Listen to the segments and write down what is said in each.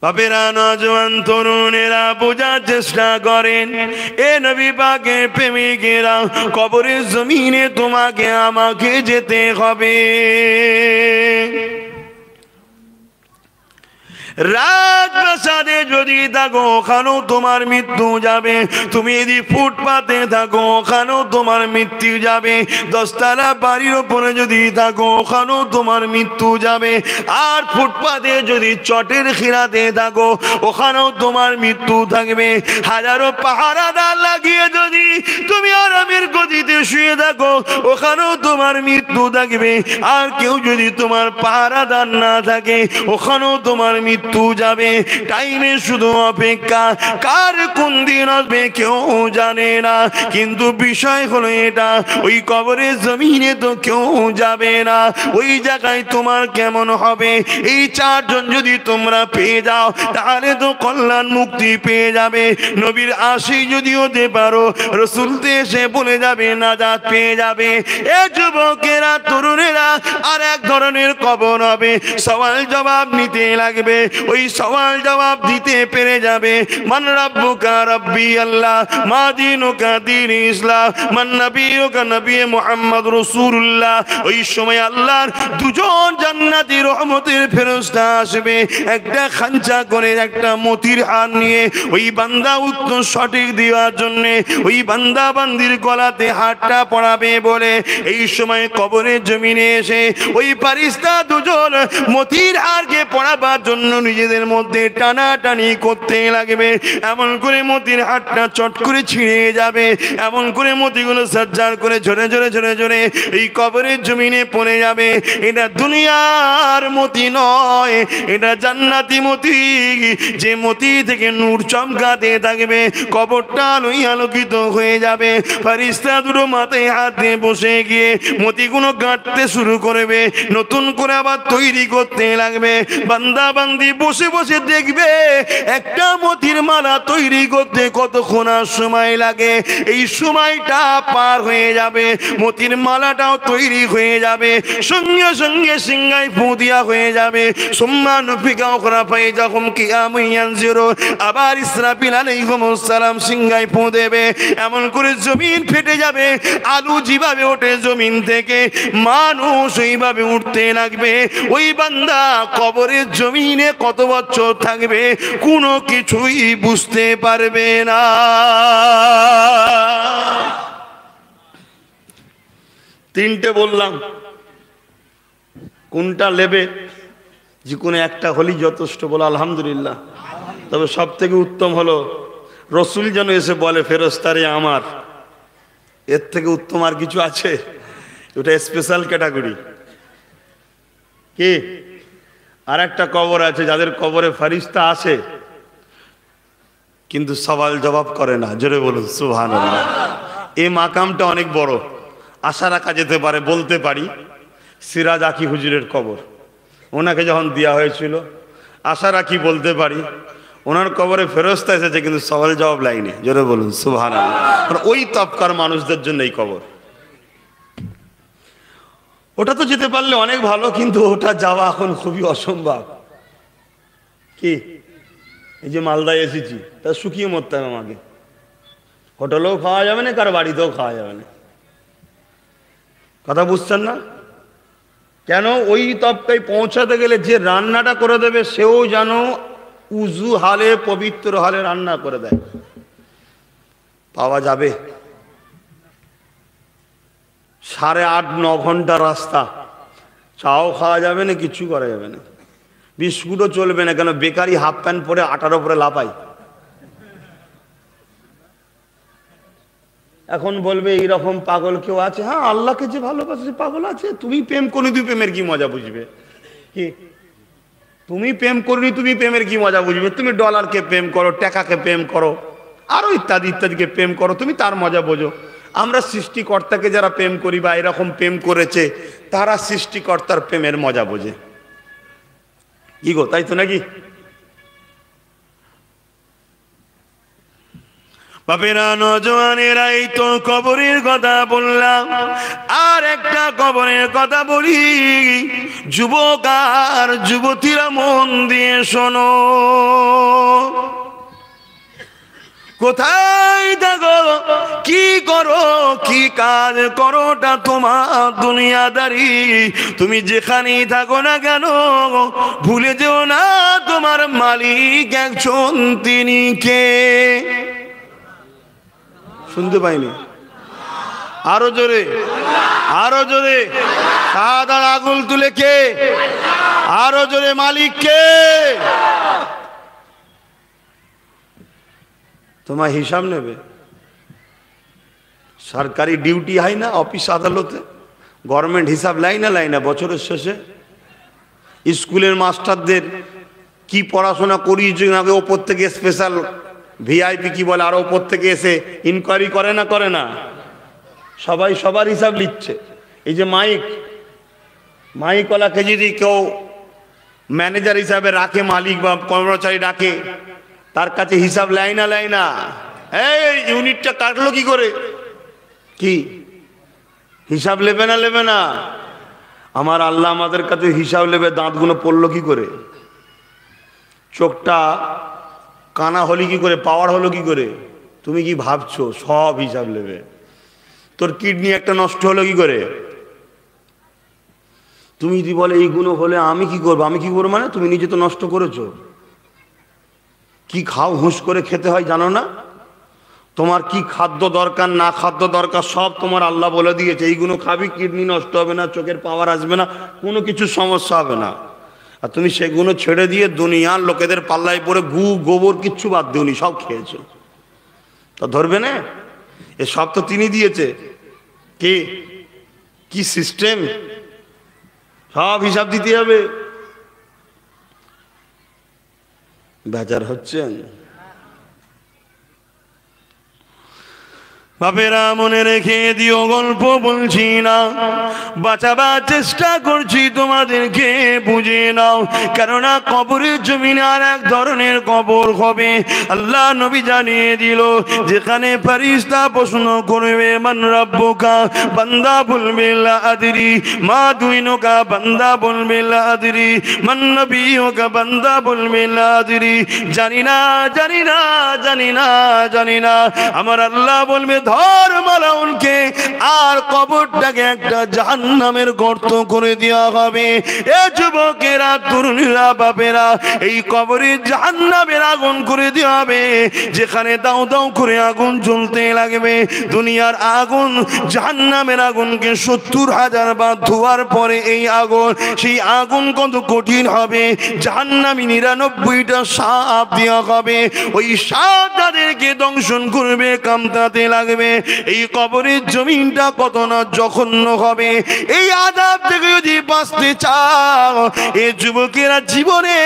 বাপেরা, নওজোয়ান তরুণেরা বোঝার চেষ্টা করেন, এ নবী পাকের প্রেমিকেরা, কবরের জমিনে তোমাকে আমাকে যেতে হবে। রাজপ্রাসাদে যদি থাকো ওখানেও তোমার মৃত্যু যাবে, তুমি যদি ফুটপাতে থাকো ওখানেও তোমার মৃত্যু যাবে, দশতলা বাড়ির ওপরে যদি থাকো ওখানেও তোমার মৃত্যু যাবে, আর ফুটপাতে যদি চটের খিরাতে থাকো ওখানেও তোমার মৃত্যু থাকবে। হাজারো পাহারাদার লাগিয়ে যদি তুমি আরামের গদিতে শুয়ে থাকো ওখানেও তোমার মৃত্যু থাকবে, আর কেউ যদি তোমার পাহারাদার না থাকে ওখানেও তোমার মৃত্যু যাবে। টাইমে শুধু অপেক্ষা, কার কোন দিন আসবে কেউ জানে না, কিন্তু বিষয় হলো এটা, ওই কবরের জমিনে তো কেউ যাবে না, ওই জায়গায় তোমার কেমন হবে? এই চারজন যদি তোমরা পেয়ে যাও তাহলে তো কল্যাণ মুক্তি পেয়ে যাবে। নবীর আশিক যদি হতে পারো রাসূল এসে বলে যাবে নাজাত পেয়ে যাবে। এ যুবকেরা, তরুণেরা, আর এক ধরনের কবর হবে, সওয়াল জবাব নিতে লাগবে, ওই সওয়াল জবাব দিতে পেরে যাবে। মান রাব্বুকা রাব্বি আল্লাহ, মা দীনুকা দীন ইসলাম, মান নবিয়ুকা নবী মুহাম্মদ রাসূলুল্লাহ। ওই সময় আল্লাহর দুজন জান্নাতি রহমতের ফেরেশতা আসবে, একটা খাঞ্চা করে একটা মতির হার নিয়ে ওই বান্দা উত্তর সঠিক দেওয়ার জন্য ওই বান্দা বান্দির গলাতে হাতটা পড়াবে বলে। এই সময় কবরের জমিনে এসে ওই ফারিস্তা দুজন মতির হারকে পড়াবার জন্য নিজেদের মধ্যে টানাটানি করতে লাগবে। এমন করে মতির হাতটা চট করে ছিঁড়ে যাবে, এমন করে মতিগুলো সজ্জার করে ঝরে ঝরে ঝরে ঝরে এই কবরের জমিনে পড়ে যাবে। এটা দুনিয়ার মতি নয়, এটা জান্নাতি মতি, যে মতি থেকে নূর চমকাতে থাকবে, কবরটা আলোয় আলোকিত হয়ে যাবে। ফারিস্তা দুটো মাথায় হাত দিয়ে বসে গিয়ে মতিগুলো গাঁটতে শুরু করবে, নতুন করে আবার তৈরি করতে লাগবে। বান্দা বান্দি বসে বসে দেখবে একটা মতির মালা তৈরি করতে কতক্ষণ সময় লাগে। এই সময়টা পার হয়ে যাবে, মতির মালাটাও তৈরি হয়ে যাবে, সঙ্গে সঙ্গে সিংহায় ফু দিয়া হয়ে যাবে। সুম্মা নুফিকা উখরা ফাইজাহুম কিয়ামুন ইয়ানজিরুন, আবার ইসরাফিল আলাইহিস সালাম সিংহায় ফু দেবে। এমন করে জমিন ফেটে যাবে, আলু যেভাবে ওঠে জমিন থেকে মানুষ ওইভাবে উঠতে লাগবে। ওই বান্দা কবরের জমিনে কত বছর থাকবে কোনো কিছুই বুঝতে পারবে না। তিনটে বললাম, কোনটা নেবে? যে কোনো একটা হলেই যথেষ্ট, বলো আলহামদুলিল্লাহ। তবে সব থেকে উত্তম হলো রসুল যেন এসে বলে ফেরেশতারে আমার, এর থেকে উত্তম আর কিছু আছে? ওটা স্পেশাল ক্যাটাগরি। কি? আর একটা কবর আছে যাদের কবরে ফারিস্তা আসে কিন্তু সওয়াল জবাব করে না, জোরে বলুন সুবহানাল্লাহ। এই মাকামটা অনেক বড়, আশা রাখা যেতে পারে, বলতে পারি সিরাজ আকি হুজুরের কবর, ওনাকে যখন দেওয়া হয়েছিল আশা রাখি বলতে পারি ওনার কবরে ফেরেশতা এসেছে কিন্তু সওয়াল জবাব লাইনে, জোরে বলুন সুবহানাল্লাহ। ওই তবকার মানুষদের জন্য এই কবর। ওটা তো যেতে পারলে অনেক ভালো, কিন্তু ওটা যাওয়া এখন খুবই অসম্ভব। কি এই যে মালদায় এসেছি, তা শুকিয়ে মরতাম আমাকে, হোটেলেও খাওয়া যাবে না, কার বাড়িতেও খাওয়া যাবে না। কথা বুঝছেন না? কেন? ওই তবকায় পৌঁছাতে গেলে যে রান্নাটা করে দেবে সেও যেন উজু হালে পবিত্র হালে রান্না করে দেয়। পাওয়া যাবে? 8.5-9 ঘন্টা রাস্তা, চাও খাওয়া যাবে না, কিছু করা যাবে না, বিস্কুটও চলবে না। কেন? বেকারি হাফ প্যান্ট পরে আটার উপরে লাপাই। এখন বলবে এইরকম পাগল কেউ আছে? হ্যাঁ, আল্লাহকে যে ভালোবাসে পাগল আছে। তুমি প্রেম করনি, তুমি প্রেমের কি মজা বুঝবে? কি তুমি প্রেম করনি, তুমি প্রেমের কি মজা বুঝবে? তুমি ডলারকে প্রেম করো, টাকাকে প্রেম করো, আরো ইত্যাদি ইত্যাদিকে প্রেম করো, তুমি তার মজা বোঝো। আমরা সৃষ্টিকর্তাকে যারা প্রেম করি বা এরকম প্রেম করেছে তারা সৃষ্টিকর্তার প্রেমের মজা বোঝে। কি গো, তাই তো নাকি? বাপেরা নজওয়ানেরা, এই তো কবরের কথা বললাম, আর একটা কবরের কথা বলি। যুবক আর যুবতীরা মন দিয়ে শোনো, কোথায় থাকো, কি করো, কি কাজ করো, ওটা তোমার দুনিয়াদারি। তুমি যেখানেই থাকো না কেন, ভুলে যেও না তোমার মালিক একজন, তিনি কে? শুনতে পাইনি, আরো জোরে, আরো জোরে। সাদা আগুল তুলে কে? আরো জোরে, মালিক কে? তোমার হিসাব নেবে। সরকারি ডিউটি হয় না অফিস আদালতে, গভর্নমেন্ট হিসাব লাই না বছরের শেষে। স্কুলের মাস্টারদের কি পড়াশোনা করিয়েছে নাকি, ওপর থেকে স্পেশাল ভিআইপি কি বলে, আর ওপর থেকে এসে ইনকোয়ারি করে না? সবাই সবার হিসাব লিখছে। এই যে মাইকওয়ালাকে যদি কেউ ম্যানেজার হিসাবে রাখে, মালিক বা কর্মচারী ডাকে, তার কাছে হিসাব লাই না? এই ইউনিটটা কাটলো কি করে, কি হিসাব নেবে না? আমার আল্লাহ আমাদের কাছে হিসাব নেবে, দাঁতগুলো পড়লো কি করে, চোখটা কানা হলি কি করে, পাওয়ার হলো কি করে, তুমি কি ভাবছো? সব হিসাব নেবে। তোর কিডনি একটা নষ্ট হলো কি করে, তুমি যদি বলে এইগুলো হলে আমি কি করবো, মানে তুমি নিজে তো নষ্ট করেছো। কি খাও, হুঁশ করে খেতে হয় জানো না? তোমার কি খাদ্য দরকার, না খাদ্য দরকার, সব তোমার আল্লাহ বলে দিয়েছে। এইগুলো খাবি, কিডনি নষ্ট হবে না, চোখের পাওয়ার আসবে না, কোনো কিছু সমস্যা হবে না। আর তুমি সেগুলো ছেড়ে দিয়ে দুনিয়ার লোকেদের পাল্লায় পড়ে গু গোবর কিচ্ছু বাদ দিওনি, সব খেয়েছো। তা ধরবে না? এ সব তো তিনি দিয়েছে। কি সিস্টেম, সব হিসাব দিতে হবে। বেজার হচ্ছেন? বাপেরা মনে রেখে দিও, গল্প বলছি না, বাঁচাবার চেষ্টা করছি, তোমাদেরকে বুঝে নাও। কেননা কবরের জমিনে আর এক ধরনের কবর হবে। আল্লাহ নবী জানিয়ে দিল, যেখানে ফেরেশতা প্রশ্ন করবে মান রাব্বুকা, বান্দা বলবে লা আদরি, মা দুইনুকা, বান্দা বলবে লা আদরি, মান নবিয়ুকা, বান্দা বলবে লা আদরি, জানি না। আমার আল্লাহ বলবে ধর মালাউনকে, আর কবরটাকে একটা জাহান্নামের গর্ত করে দেওয়া হবে। এ যুবকেরা, তরুণীরা, বাপেরা, এই কবরে জাহান্নামের আগুন করে দেওয়া হবে, যেখানে দাও দাও করে আগুন জ্বলতে লাগবে। দুনিয়ার আগুন জাহান্নামের আগুনকে 70,000 বার ধোয়ার পরে এই আগুন, সেই আগুন কত কঠিন হবে। জাহান্নামী 99টা সাপ দেওয়া হবে, ওই সাপ তাদেরকে দংশন করবে, কামড়াতে লাগবে। এই কবরের জমিনটা কত না জঘন্য হবে। এই আযাব থেকে যদি বাঁচতে চাও, এই যুবকেরা জীবনে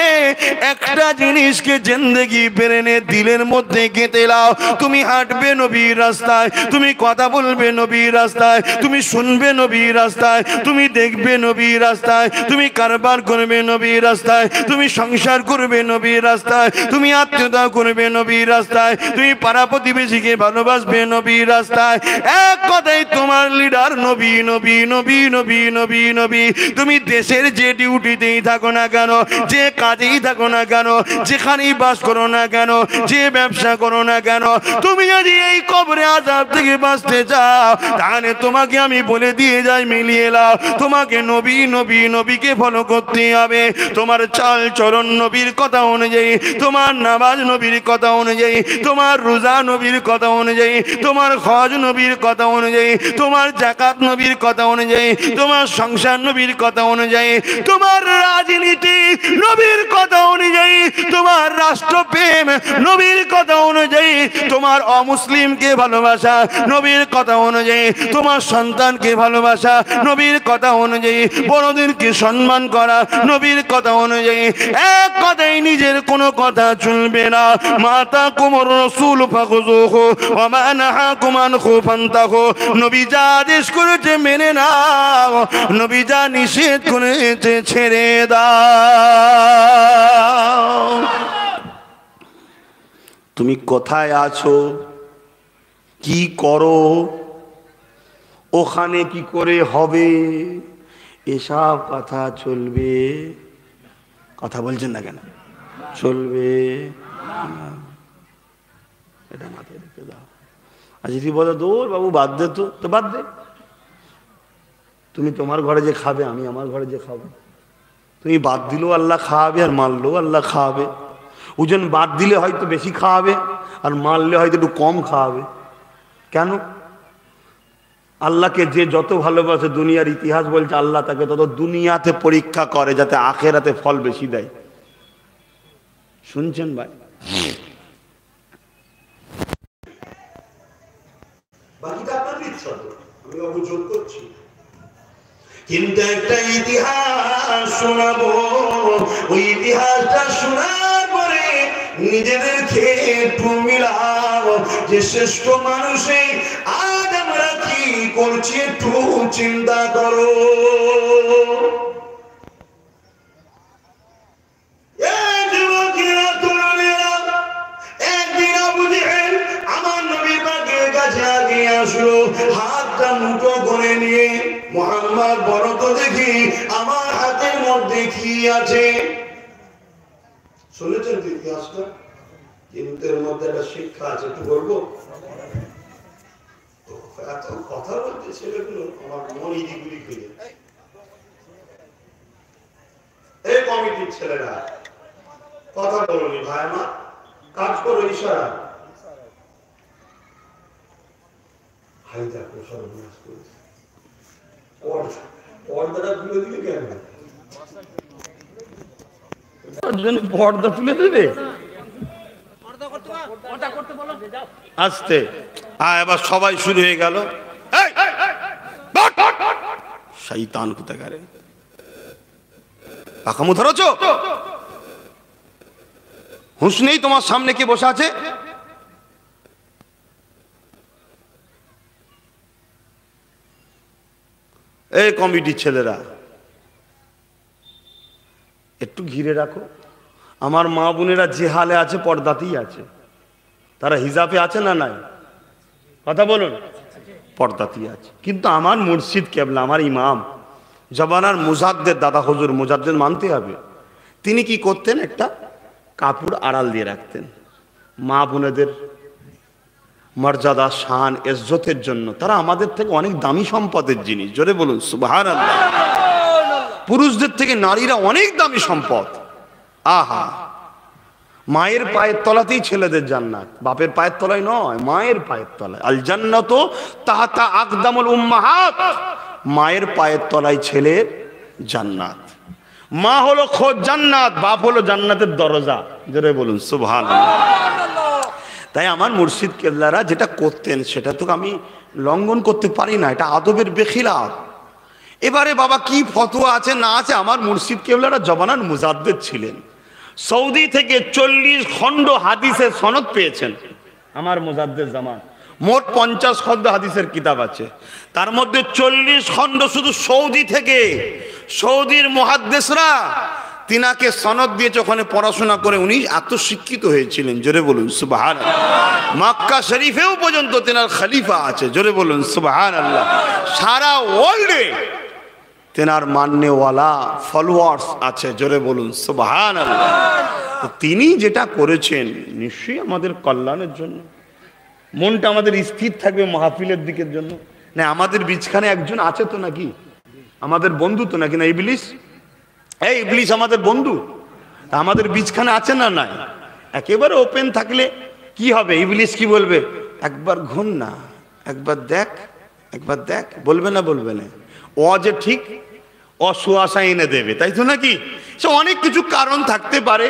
একটা জিনিসকে জিন্দেগি পেরেনে দিলের মধ্যে গেঁথে নাও। তুমি হাঁটবে নবীর রাস্তায়, তুমি কথা বলবে নবীর রাস্তায়, তুমি শুনবে নবীর রাস্তায়, তুমি দেখবে নবীর রাস্তায়, তুমি কারবার করবে নবীর রাস্তায়, তুমি সংসার করবে নবীর রাস্তায়, তুমি আত্মীয়তা করবে নবীর রাস্তায়, তুমি পাড়া প্রতিবেশীকে ভালোবাসবে নবীর রাস্তায়। এক কথাই তোমার লিডার নবী, নবী, নবী, নবী, নবী, নবী। তুমি দেশের যে ডিউটিতেই থাকো না কেন, যে কাজেই থাকো না কেন, যেখানেই বাস করো না কেন, যে ব্যবসা করো না কেন, তুমি যদি এই কবরে আযাব থেকে বাঁচতে চাও, তাহলে তোমাকে আমি বলে দিয়ে যাই, মিলিয়ে নাও। তোমাকে নবী, নবী, নবীকে ফলো করতে হবে। তোমার চাল চলন নবীর কথা অনুযায়ী, তোমার নামাজ নবীর কথা অনুযায়ী, তোমার রোজা নবীর কথা অনুযায়ী, তোমার হজ নবীর কথা অনুযায়ী, তোমার যাকাত নবীর কথা অনুযায়ী, তোমার সংসার নবীর কথা অনুযায়ী, তোমার রাজনীতি নবীর কথা অনুযায়ী, তোমার রাষ্ট্রপ্রেম নবীর কথা অনুযায়ী, তোমার অমুসলিমকে ভালোবাসা নবীর কথা অনুযায়ী, তোমার সন্তানকে ভালোবাসা নবীর কথা অনুযায়ী, বড়দেরকে সম্মান করা নবীর কথা অনুযায়ী। এক কথাই নিজের কোনো কথা চলবে না। মাতা কুমর রাসূল ফাখুযুহু ওয়া মা নাহাকুম আনহু ফান্তাহু। নবী যা আদেশ করেছে মেনে নাও, নবী যা নিষেধ করেছে ছেড়ে দাও। তুমি কোথায় আছো কি করো, ওখানে কি করে হবে, এসব কথা চলবে। কথা বলছেন না কেন? চলবে না। এটা মাথায় রেখে দাও। আর যদি বলো দৌড় বাবু বাদ দে, তো বাদ দে। তুমি তোমার ঘরে যে খাবে, আমি আমার ঘরে যে খাবো। তুমি বাদ দিলেও আল্লাহ খাওয়াবে, আর মারলেও আল্লাহ খাওয়াবে। ওজন বাদ দিলে হয়তো বেশি খাওয়াবে, আর মারলে হয়তো একটু কম খাওয়াবে। কেন? আল্লাহকে যে যত ভালোবাসে, দুনিয়ার ইতিহাস বলছে, আল্লাহ তাকে তত দুনিয়াতে পরীক্ষা করে যাতে আখেরাতে ফল বেশি দেয়। শুনছেন ভাই? বাকিটা আপনার ইচ্ছা, আমি অভিযোগ করছি। কিন্তু একটা ইতিহাস শোনাবো, ওই ইতিহাসটা শোনার পরে নিজেদেরকে একটু মিলাও যে শ্রেষ্ঠ মানুষে আজ আমরা কি করছি, একটু চিন্তা করো। একদিন আবু জেহেল আমার নবী পাকের কাছে আগিয়ে আসলো, হাতটা মুঠো করে নিয়ে, মুহাম্মদ বলো তো দেখি আমার হাতের মধ্যে কি আছে। শুনেছেন ইতিহাসটা? কিন্তু এর মধ্যে একটা শিক্ষা আছে, একটু বলবো। এত কথা বলতে ছেলেগুলো আমার মন ইদিগুলি খুঁজে। এই কমিটির ছেলেরা কথা বলনি ভাই, আমার কাজ করো ইশারা। ভাই দেখো সর্বনাশ করেছে, পর্দাটা তুলে দিলে কেন? পর্দা তুলে দেবে আস্তে। এবার সবাই শুরু হয়ে গেল, শয়তান কোথাকারে পাকামু ধরেছ? হুঁশ নেই তোমার সামনে কে বসে আছে? এই কমিটির ছেলেরা একটু ঘিরে রাখো। আমার মা বোনেরা যে হালে আছে পর্দাতেই আছে। তারা হিজাবে আছে না নাই? কথা বলুন। পর্দাতেই আছে। কিন্তু আমার মুর্শিদ কেবলা, আমার ইমাম জবানার মুজাদ্দেদ, দাদা হুজুর মুজাদ্দেদ মানতে হবে। তিনি কি করতেন? একটা কাপড় আড়াল দিয়ে রাখতেন মা বোনেদের মর্যাদা, শান, ইজ্জতের জন্য। তারা আমাদের থেকে অনেক দামি সম্পদের জিনিস। জোরে বলুন সুবহানাল্লাহ। পুরুষদের থেকে নারীরা অনেক দামি সম্পদ। আহা, মায়ের পায়ের তলাতেই ছেলেদের জান্নাত, বাপের পায়ের তলায় নয়, মায়ের পায়ের তলায়। আল জান্নাতু তাহতা আকদামুল উম্মাহাত, মায়ের পায়ের তলায় ছেলের জান্নাত। মা হলো খোদ জান্নাত, বাপ হলো জান্নাতের দরজা। জোরে বলুন সুবহানাল্লাহ। তাই আমার মুর্শিদ কেবলারা যেটা করতেন সেটা তো আমি লঙ্ঘন করতে পারি না, এটা আদবের বেখিলাফ। এবারে বাবা কি ফতোয়া আছে না আছে, আমার মুর্শিদ কেবলারা জবানার মুজাদ্দেদ ছিলেন। সৌদি থেকে 40 খণ্ড হাদিসের সনদ পেয়েছেন আমার মুজাদ্দেদ জামান। মোট 50 খণ্ড হাদিসের কিতাব আছে, তার মধ্যে 40 খণ্ড শুধু সৌদি থেকে। সৌদির মুহাদ্দিসরা তিনাকে সনদ দিয়েছে, ওখানে পড়াশোনা করে উনি আত্মশিক্ষিত হয়েছিলেন। জোরে বলুন সুবহানাল্লাহ। মক্কা শরীফেও পর্যন্ত তেনার খলিফা আছে। জোরে বলুন সুবহানাল্লাহ। সারা ওয়ার্ল্ডে তেনার মান্যওয়ালা ফলোয়ার্স আছে। জোরে বলুন সুবহানাল্লাহ। তিনি যেটা করেছেন নিশ্চয়ই আমাদের কল্যাণের জন্য। মনটা আমাদের স্থির থাকবে মাহফিলের দিকের জন্য। না আমাদের বিছখানে একজন আছে তো নাকি? আমাদের বন্ধু তো নাকি? না ইবলিস? এই ইবলিস আমাদের বন্ধু, আমাদের বিছখানে আছে না নাই? একেবারে ওপেন থাকলে কি হবে? ইবলিস কি বলবে? একবার ঘুম না, একবার দেখ, একবার দেখ, বলবে না? বলবে না? ও যে ঠিক অসুয়াশা এনে দেবে, তাই তো নাকি? সে অনেক কিছু কারণ থাকতে পারে,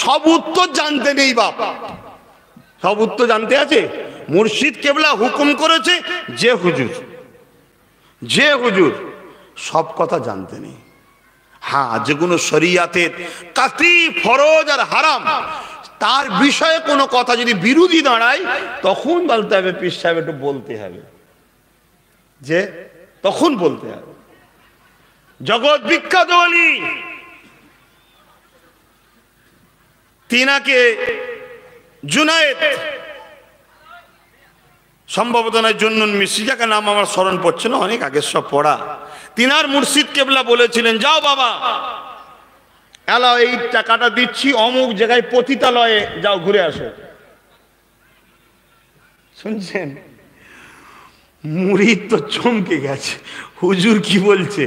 সব উত্তর জানতে নেই বাপ। সব উত্তর জানতে আছে? মুর্শিদ কেবলা হুকুম করেছে যে হুজুর সব কথা জানতে নেই। হ্যাঁ, যেগুলো শরিয়াতের কাতি ফরজ আর হারাম তার বিষয়ে কোনো কথা যদি বিরোধী দাঁড়ায় তখন বলতে হবে, পীর সাহেব একটু বলতে হবে, যে তখন বলতে হবে। জগৎ বিখ্যাত ওলি, তিনাকে জুনায়েদ সম্ভবত নয় জন্নুন মিস্ত্রি, যাকে নাম আমার স্মরণ পড়ছে না, অনেক আগের সব পড়া। তিনার মুর্শিদ কেবলা বলেছিলেন, যাও বাবা এলাও, এই টাকাটা দিচ্ছি, অমুক জায়গায় পতিতালয়ে যাও ঘুরে আসো। শুনছেন? মুরিদ তো চমকে গেছে, হুজুর কি বলছে?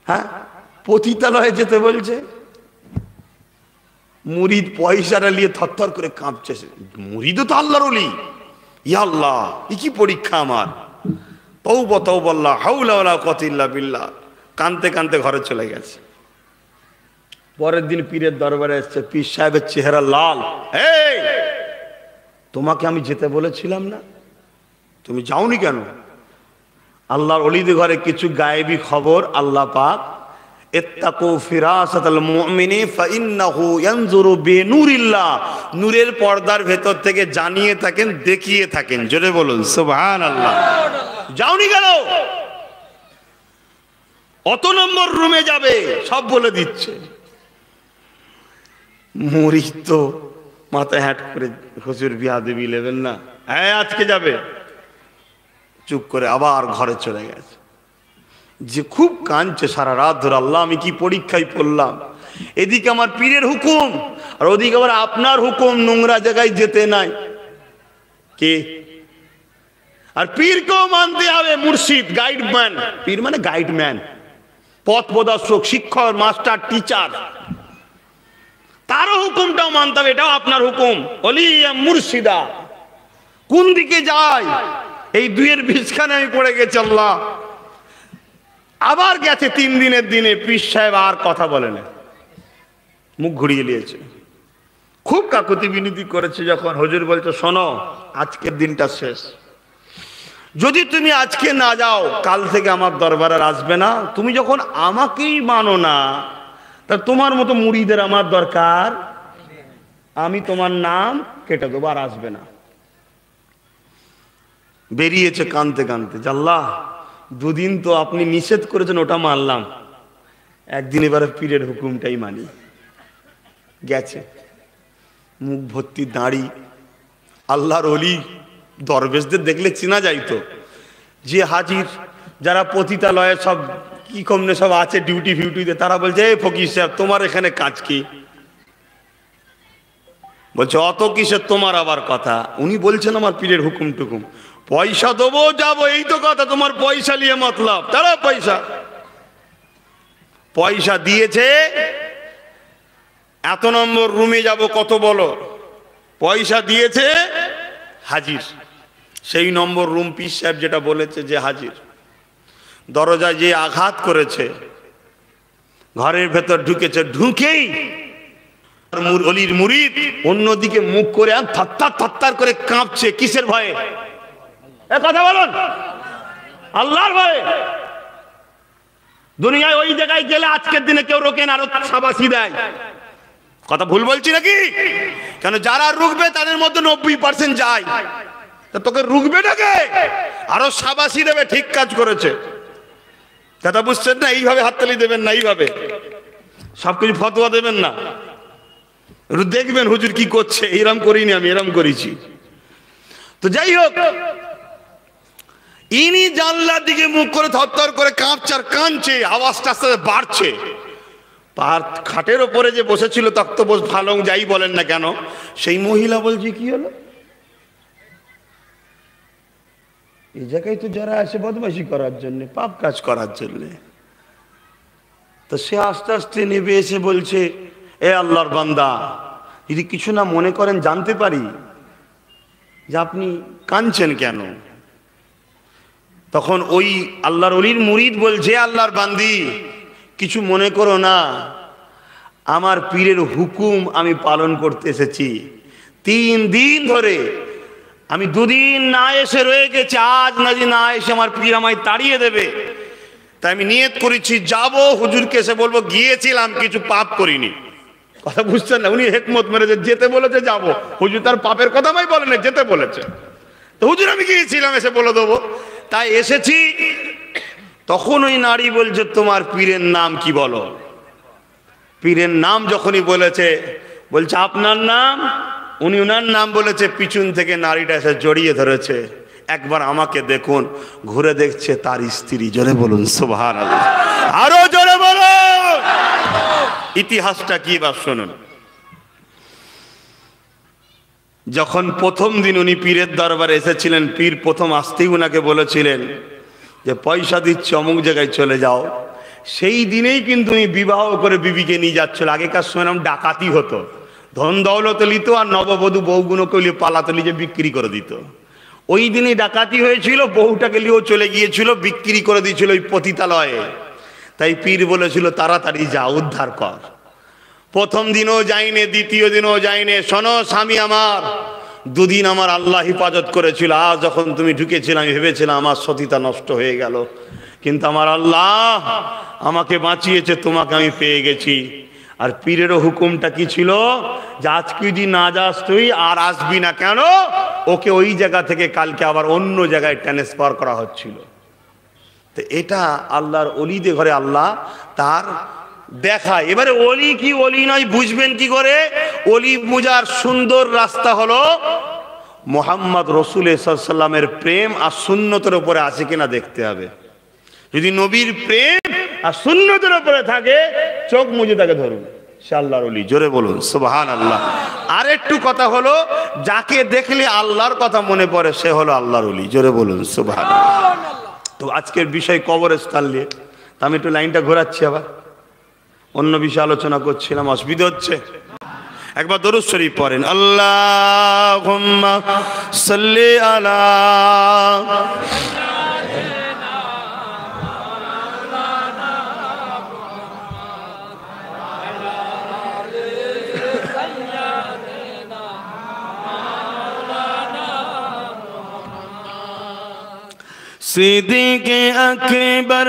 হ্যাঁ, পতিতালয়ে যেতে বলছে। মুরিদ পয়সাটা নিয়ে থরথর করে কাঁপছে। মুরিদও তো আল্লাহর ওলি। ইয়া আল্লাহ, এ কি পরীক্ষা আমার! তওবা তওবা, লা হাওলা ওয়ালা কুওয়াতা ইল্লা বিল্লাহ। কাঁদতে কাঁদতে ঘরে চলে গেছে। পরের দিন পীরের দরবারে এসেছে, পীর সাহেবের চেহারা লাল। এই, তোমাকে আমি যেতে বলেছিলাম না, তুমি যাওনি কেন? আল্লাহর ওলিদের ঘরে কিছু গায়েবী খবর আল্লাহ পাক, ইত্তাকু ফিরাসাতাল মুমিনি ফাইন্নাহু ইয়ানজুরু বিনূরিল্লাহ, নূরের পর্দার ভেতর থেকে জানিয়ে থাকেন, দেখিয়ে থাকেন। জোরে বলুন সুবহানাল্লাহ। যাওনি কেন? অত নম্বর রুমে যাবে, সব বলে দিচ্ছে। মুরিদ তো মাথায় হ্যাট করে, হুজুর বিয়াদবি নেবেন না, হ্যাঁ আজকে যাবে। চুপ করে আবার ঘরে চলে গেছে। যে খুব কাঁদছে সারা রাত ধরে, আল্লাহ আমি কি পরীক্ষায় পড়লাম। এদিকে আমার পীরের হুকুম, আর ওদিকে আবার আপনার হুকুম, নোংরা জায়গায় যেতে নাই। কে? আর পীরকেও মানতে হবে, মুর্শিদ গাইডম্যান। পীর মানে গাইডম্যান, পথ প্রদর্শক, শিক্ষক, মাস্টার, টিচার। তারও হুকুমটাও মানতে হবে, এটাও আপনার হুকুম। ওলিয়া মুর্শিদা, কোন দিকে যায় এই দুইয়ের বিছখানে আমি পড়ে গেছি। আল্লাহ আবার গেছে 3 দিনের দিনে, পীর সাহেব আর কথা বলে না, মুখ ঘুরিয়ে নিয়েছে। খুব কাকুতি বিনতি করেছে। যখন হুজুর বলছে, শোনো আজকের দিনটা শেষ, যদি তুমি আজকে না যাও কাল থেকে আমার দরবারে আসবে না। তুমি যখন আমাকেই মানো না, তা তোমার মতো মুরিদের আমার দরকার, আমি তোমার নাম কেটে দেবো, আর আসবে না। বেরিয়েছে কানতে কানতে, আল্লাহ 2 দিন তো আপনি নিষেধ করেছেন, ওটা মানলাম, একদিন এবারে পীরের হুকুমটাই মানি। গেছে, মুখ ভর্তি দাড়ি। আল্লাহর ওলি দরবেশদের দেখলে চেনা যাইতো, যে হাজির, যারা পতিতালয়ে সব কি কমনে সব আছে ডিউটি ফিউটিতে, তারা বলছে, এই ফকির সাহেব তোমার এখানে কাজ কি? বলছে, অত কিসের তোমার আবার কথা? উনি বলছেন আমার পীরের হুকুম টুকুম, পয়সা দেবো যাবো, এই তো কথা। তোমার পয়সা নিয়ে মতলব, তারা পয়সা দিয়েছে। এত নম্বর রুমে যাব, কত বলো? পয়সা দিয়েছে, হাজির। সেই নম্বর রুম পীর সাহেব যেটা বলেছে, যে হাজির। দরজায় যে আঘাত করেছে, ঘরের ভেতর ঢুকেছে, ঢুকেই অলির মুরিদ অন্যদিকে মুখ করে থরথর থরথর করে কাঁপছে। কিসের ভয়ে? কথা বলুন, আল্লাহর ভয়ে। দুনিয়ায় ওই জায়গায় গেলে আজকের দিনে কেউ রোকে না, আরো শাবাশি দেয়। কথা ভুল বলছি নাকি? কেন যারা রুকবে তাদের মধ্যে 90% যায়, তা তোকে রুকবে নাকি? আরো শাবাশি দেবে, ঠিক কাজ করেছে। কথা বুঝছেন না? এইভাবে হাততালি দেবেন না, এইভাবে সবকিছু ফতোয়া দেবেন না। দেখবেন হুজুর কি করছে, এরম করিনি আমি, এরম করেছি। তো যাই হোক, ইনি জানলার দিকে মুখ করে থরথর করে কাঁপছে আর কাঁদছে, আওয়াজটা আস্তে আস্তে বাড়ছে। পার খাটের ওপরে যে বসেছিল তক্ত বস ভালো যাই বলেন না কেন, সেই মহিলা বলছে, কি হলো? এই জায়গায় তো যারা আসে বদমাশি করার জন্য, পাপ কাজ করার জন্য। তো সে আস্তে আস্তে নেবে এসে বলছে, এ আল্লাহর বান্দা, যদি কিছু না মনে করেন জানতে পারি যে আপনি কাঁদছেন কেন? তখন ওই আল্লাহর ওলির মুরিদ বলছে, আল্লাহর বান্দি, কিছু মনে করো না, আমার পীরের হুকুম আমি পালন করতে এসেছি। 3 দিন ধরে আমি 2 দিন না এসে রয়ে গেছি, আজ না এসে আমার পীর আমায় তাড়িয়ে দেবে। তাই আমি নিয়ত করেছি যাব, হুজুরকে এসে বলবো গিয়েছিলাম, কিছু পাপ করিনি। কথা বুঝছেন না? উনি হেকমত মেরেছে, যেতে বলেছে যাব, হুজুর তার পাপের কথা আমায় বলেন, যেতে বলেছে। তো হুজুর আমি গিয়েছিলাম, এসে বলে দেবো, তাই এসেছি। তখন ওই নারী বলছে, তোমার পীরের নাম কি বলো? পীরের নাম যখনই বলেছে, বলছে আপনার নাম। উনি ওনার নাম বলেছে, পিছন থেকে নারীটা এসে জড়িয়ে ধরেছে, একবার আমাকে দেখুন, ঘুরে দেখছে তার স্ত্রী। জোরে বলুন সুবহানাল্লাহ, আরো জোরে বলুন। ইতিহাসটা কি বা শুনুন। যখন প্রথম দিন উনি পীরের দরবারে এসেছিলেন, পীর প্রথম আসতেই উনাকে বলেছিলেন যে পয়সা দিচ্ছি, অমুক জায়গায় চলে যাও। সেই দিনেই কিন্তু উনি বিবাহ করে বিবিকে নিয়ে যাচ্ছিল। আগেকার সময় নাম ডাকাতি হতো, ধন দৌলত লিত আর নববধূ বউগুলোকে লিয়ে পালাতে লিয়ে বিক্রি করে দিত। ওই দিনই ডাকাতি হয়েছিল, বউটাকে লিয়েও চলে গিয়েছিল, বিক্রি করে দিয়েছিল ওই পতিতালয়ে। তাই পীর বলেছিল তাড়াতাড়ি যা, উদ্ধার কর। প্রথম দিনও যাইনে, দ্বিতীয় দিনও যাইনে। শোনো স্বামী আমার, দুদিন আমার আল্লাহ হেফাজত করেছিল। আজ যখন তুমি ঢুকেছিলে আমি ভেবেছিলাম আমার সতীতা নষ্ট হয়ে গেল, কিন্তু আমার আল্লাহ আমাকে বাঁচিয়েছে, তোমাকে আমি পেয়ে গেছি। আর পীরেরও হুকুমটা কি ছিল যে আজকে যদি না যাস তুই আর আসবি না। কেন? ওকে ওই জায়গা থেকে কালকে আবার অন্য জায়গায় ট্রান্সফার করা হচ্ছিল। তো এটা আল্লাহর ওলিদের ঘরে আল্লাহ তার দেখায়। এবারে ওলি কি ওলি নয় বুঝবেন কি করে? ওলি বুঝার সুন্দর রাস্তা হলো মুহাম্মদ রাসূল সাল্লাল্লাহু আলাইহি ওয়াসাল্লামের প্রেম আর সুন্নতের উপরে আছে কিনা দেখতে হবে। যদি নবীর প্রেম আর সুন্নতের উপরে থাকে, চোখ মুজে তাকে ধরুন, সে আল্লাহর ওলি। জোরে বলুন সুবহানাল্লাহ। আর একটু কথা হলো, যাকে দেখলে আল্লাহর কথা মনে পড়ে সে হলো আল্লাহর ওলি। জোরে বলুন সুবহানাল্লাহ। তো আজকের বিষয় কবরস্থান নিয়ে, আমি একটু লাইনটা ঘোরাচ্ছি, আবার অন্য বিষয়ে আলোচনা করছিলাম, অসুবিধা হচ্ছে? একবার দরুদ শরীফ পড়েন, আল্লাহুম্মা সাল্লি আলা সিদ্দিকে আকবর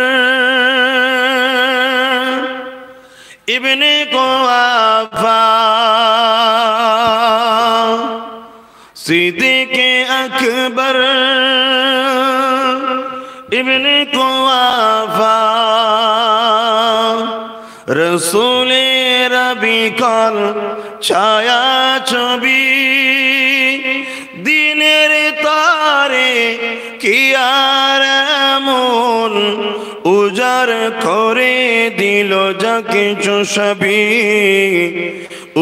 ইবনে কুওয়াফা, সিদ্দিকে আকবর ইবনে কুওয়াফা, রসূলের বিকল ছায়া ছবি, দিনের তারে কি আর এমন উজাড় করে দিল যা কিছু সবই,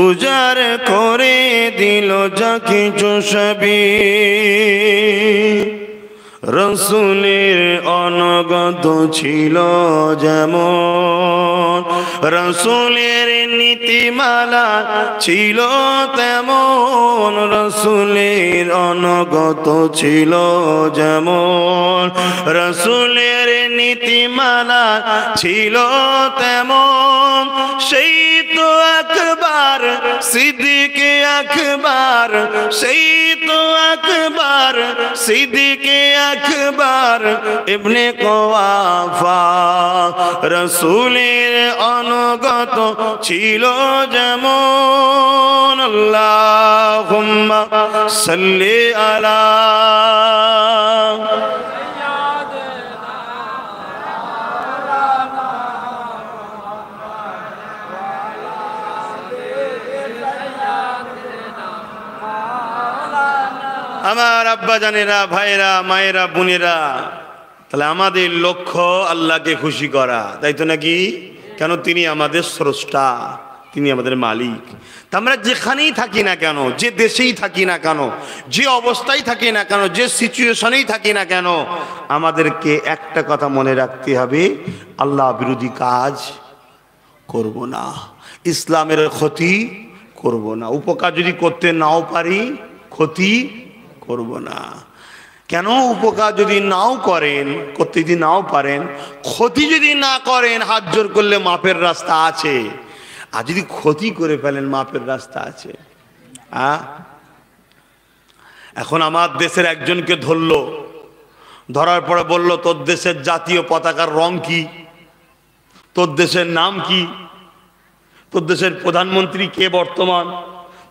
উজাড় করে দিল যা কিছু সবই। রসূলের অনগত ছিল যেমন, রসূলের নীতিমালা ছিল তেমন, রসূলের অনগত ছিল যেমন, রসূলের নীতিমালা ছিল তেমন। সেই তো আকবার সিদ্দিকে আকবার, সেই তো আকবার সিদ্দিকে আকবার ইবনে কুওয়াফা, রসূলের অনুগত ছিল যেমন। আল্লাহুম্মা সাল্লি আলা আমার আব্বা জানেরা, ভাইরা, মায়েরা, বোনেরা, তাহলে আমাদের লক্ষ্য আল্লাহকে খুশি করা, তাই তো নাকি? কেন? তিনি আমাদের স্রষ্টা, তিনি আমাদের মালিক। তা আমরা যেখানেই থাকি না কেন, যে দেশেই থাকি না কেন, যে অবস্থায় থাকি না কেন, যে সিচুয়েশনেই থাকি না কেন, আমাদেরকে একটা কথা মনে রাখতে হবে, আল্লাহ বিরোধী কাজ করব না, ইসলামের ক্ষতি করব না। উপকার যদি করতে নাও পারি, ক্ষতি করব না। কেন? উপকার যদি নাও করেন, করতে যদি নাও পারেন, ক্ষতি যদি না করেন, হাত জোর করলে মাপের রাস্তা আছে। আর যদি ক্ষতি করে ফেলেন, মাপের রাস্তা আছে। এখন আমার দেশের একজনকে ধরলো, ধরার পরে বলল তোর দেশের জাতীয় পতাকার রং কি, তোর দেশের নাম কি, তোর দেশের প্রধানমন্ত্রী কে বর্তমান,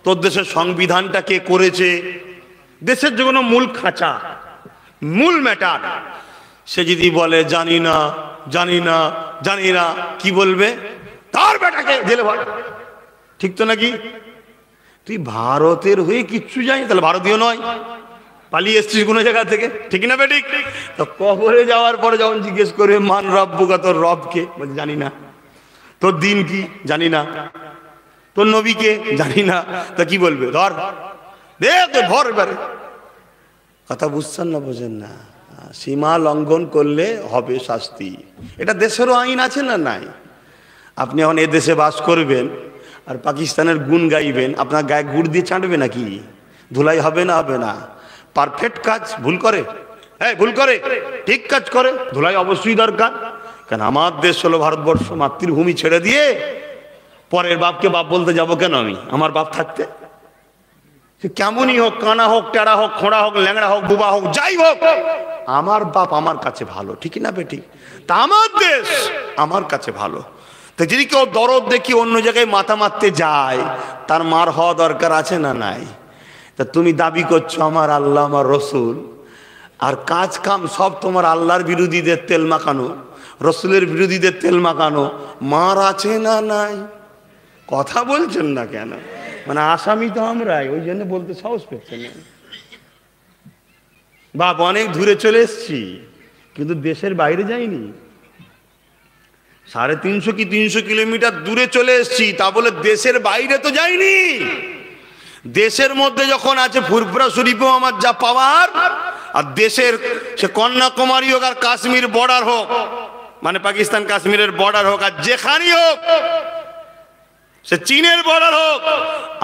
তোর দেশের সংবিধানটা কে করেছে, দেশের যে কোনো মূল খাঁচা, মূল ম্যাটার। সে যদি বলে জানি না, জানি না, জানি না, কি বলবে? তার বেটাকে জেলে ভর। ঠিক তো নাকি? তুই ভারতের হয়ে কিচ্ছু জানি, তাহলে ভারতীয় নয়। পালিয়ে এসছিস কোনো জায়গা থেকে, ঠিক না বেঠিক? তো কবরে যাওয়ার পরে যখন জিজ্ঞেস করবে মান রব্বুকা, তোর রবকে, বলছে জানি না। তোর দিন কি, জানি না। তোর নবীকে, জানি না। তা কি বলবে? ধর দে, ধর এবারে। কথা বুঝছেন না, বোঝেন না? সীমা লঙ্ঘন করলে হবে শাস্তি। এটা দেশেরও আইন আছে না নাই? আপনি এখন এ দেশে বাস করবেন আর পাকিস্তানের গুণ গাইবেন, আপনার গায়ে গুড় দিয়ে চাটবে নাকি? ধুলাই হবে না? হবে না। পারফেক্ট কাজ ভুল করে, হ্যাঁ ভুল করে, ঠিক কাজ করে, ধুলাই অবশ্যই দরকার। কেন আমার দেশ হলো ভারতবর্ষ, মাতৃভূমি ছেড়ে দিয়ে পরের বাপকে বাপ বলতে যাব কেন আমি? আমার বাপ থাকতে সে কেমনই হোক, কানা হোক, টেরা হোক, খোঁড়া হোক, ল্যাংড়া হোক, বুবা হোক, যাই হোক, আমার বাপ আমার কাছে ভালো, ঠিক না বেটি? তা আমার দেশ আমার কাছে ভালো। তো যদি কেউ দরদ দেখি অন্য জায়গায় মাথা মারতে যায়, তার মার হওয়া দরকার আছে না নাই? তা তুমি দাবি করছো আমার আল্লাহ আমার রসুল, আর কাজ কাম সব তোমার আল্লাহর বিরোধীদের তেল মাখানো, রসুলের বিরোধীদের তেল মাখানো। মার আছে না নাই? কথা বলছেন না কেন? মানে আসামি তো আমরাই, ওই জন্য বলতে সাহস পেচ্ছেন না। বাপ অনেক দূরে চলে এসছি, কিন্তু দেশের বাইরে যাইনি। 350 কি 300 কিলোমিটার দূরে চলে এসছি, তা বলে দেশের বাইরে তো যাইনি। দেশের মধ্যে যখন আছে ফুরফুরা শরীফেও আমার যা পাওয়ার, আর দেশের সে কন্যাকুমারী হোক আর কাশ্মীর বর্ডার হোক, মানে পাকিস্তান কাশ্মীরের বর্ডার হোক, আর যেখানেই হোক, সে চীনের বর্ডার হোক,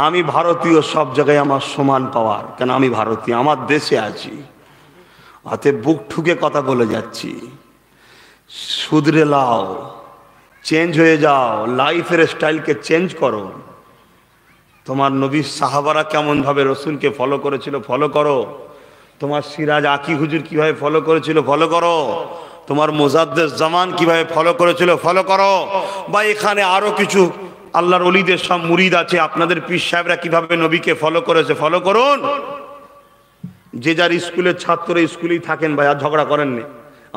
আমি ভারতীয়, সব জায়গায় আমার সমান পাওয়ার। কেন? আমি ভারতীয়, আমার দেশে আছি। হাতে বুক ঠুকে কথা বলে যাচ্ছি। শুধরে লাও, চেঞ্জ হয়ে যাও, লাইফের স্টাইলকে চেঞ্জ করো। তোমার নবীর সাহাবারা কেমন ভাবে রসুলকে ফলো করেছিল, ফলো করো। তোমার সিরাজ আকি হুজুর কিভাবে ফলো করেছিল, ফলো করো। তোমার মুজাদ্দেদ জামান কিভাবে ফলো করেছিল, ফলো করো। বা এখানে আরো কিছু আল্লাহর ওলিদের সব মুরিদ আছে, আপনাদের পীর সাহেবরা কিভাবে নবীকে ফলো করেছে, ফলো করুন। যে যার স্কুলের ছাত্র স্কুলেই থাকেন ভাই, আর ঝগড়া করেননি।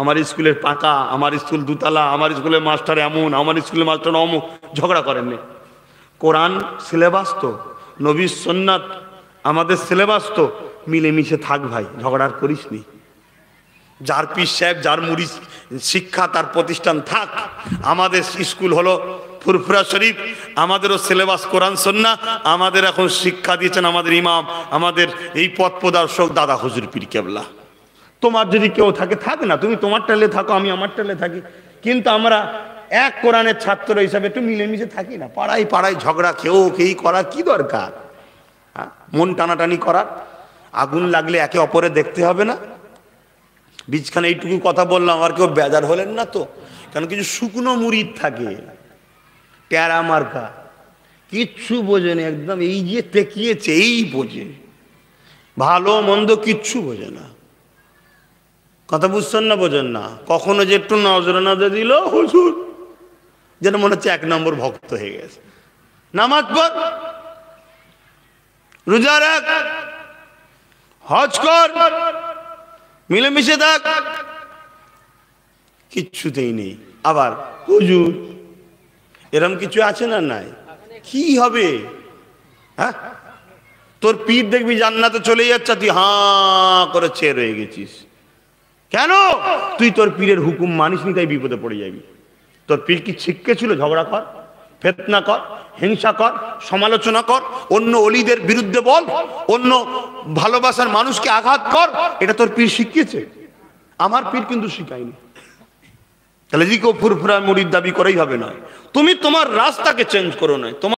আমার স্কুলের পাকা, আমার স্কুল দুতলা, আমার স্কুলের মাস্টার এমন, আমার স্কুলের মাস্টার অমুক, ঝগড়া করেননি। কোরআন সিলেবাস তো, নবীর সুন্নাত আমাদের সিলেবাস তো, মিলেমিশে থাক ভাই, ঝগড়া করিস নি। যার পীর সাহেব, যার মুরিদ শিক্ষা, তার প্রতিষ্ঠান থাক। আমাদের স্কুল হলো ফুরফুরা শরীফ, আমাদেরও সিলেবাস কোরআন সুন্নাহ। আমাদের এখন শিক্ষা দিয়েছেন আমাদের ইমাম, আমাদের এই পথ প্রদর্শক দাদা হুজুর পীর কেবলা। তোমার যদি কেউ থাকে, থাক না, তুমি তোমার টেলে থাকো, আমি আমার টেলে থাকি, কিন্তু আমরা এক কোরআনের ছাত্র হিসাবে একটু মিলেমিশে থাকি না। পাড়ায় পাড়ায় ঝগড়া কেউ কেই করার কি দরকার? মন টানাটানি করার? আগুন লাগলে একে অপরে দেখতে হবে না? বীজখানে এইটুকু কথা বললাম, আর কেউ বেজার হলেন না তো? কারণ কিছু শুকনো মুরিদ থাকে, ট্যারা মার্কা, কিচ্ছু বোঝে না, একদম এই যে তেকিয়েছে এই বোঝে, ভালো মন্দ কিচ্ছু বোঝে না। কথা বুঝছেন না, বোঝেন না? কখনো যে একটু নজরানা দিল হুজুর, যেন মনে হচ্ছে 1 নম্বর ভক্ত হয়ে গেছে। নামাজ পড়, রোজা রাখ, হজ কর, মিলেমিশে থাক, কিচ্ছুতেই নেই। আবার হুজুর এরম কিছু আছে না নাই? কি হবে? হ্যাঁ, তোর পীর দেখবি জান্নাতে চলে যাচ্ছে, তুই হাঁ করে চেয়ে রয়ে গেছিস। কেন? তুই তোর পীরের হুকুম মানিসনি, তাই বিপদে পড়ে যাবি। তোর পীর কি শিখিয়েছিল? ঝগড়া কর, ফিতনা কর, হিংসা কর, সমালোচনা কর, অন্য অলিদের বিরুদ্ধে বল, অন্য ভালোবাসার মানুষকে আঘাত কর, এটা তোর পীর শিখিয়েছে? আমার পীর কিন্তু শিখায়নি। তাহলে যদি কেউ ফুরফুরা মুরিদ দাবি করেই হবে না। তুমি তোমার রাস্তাকে চেঞ্জ করো না, তোমার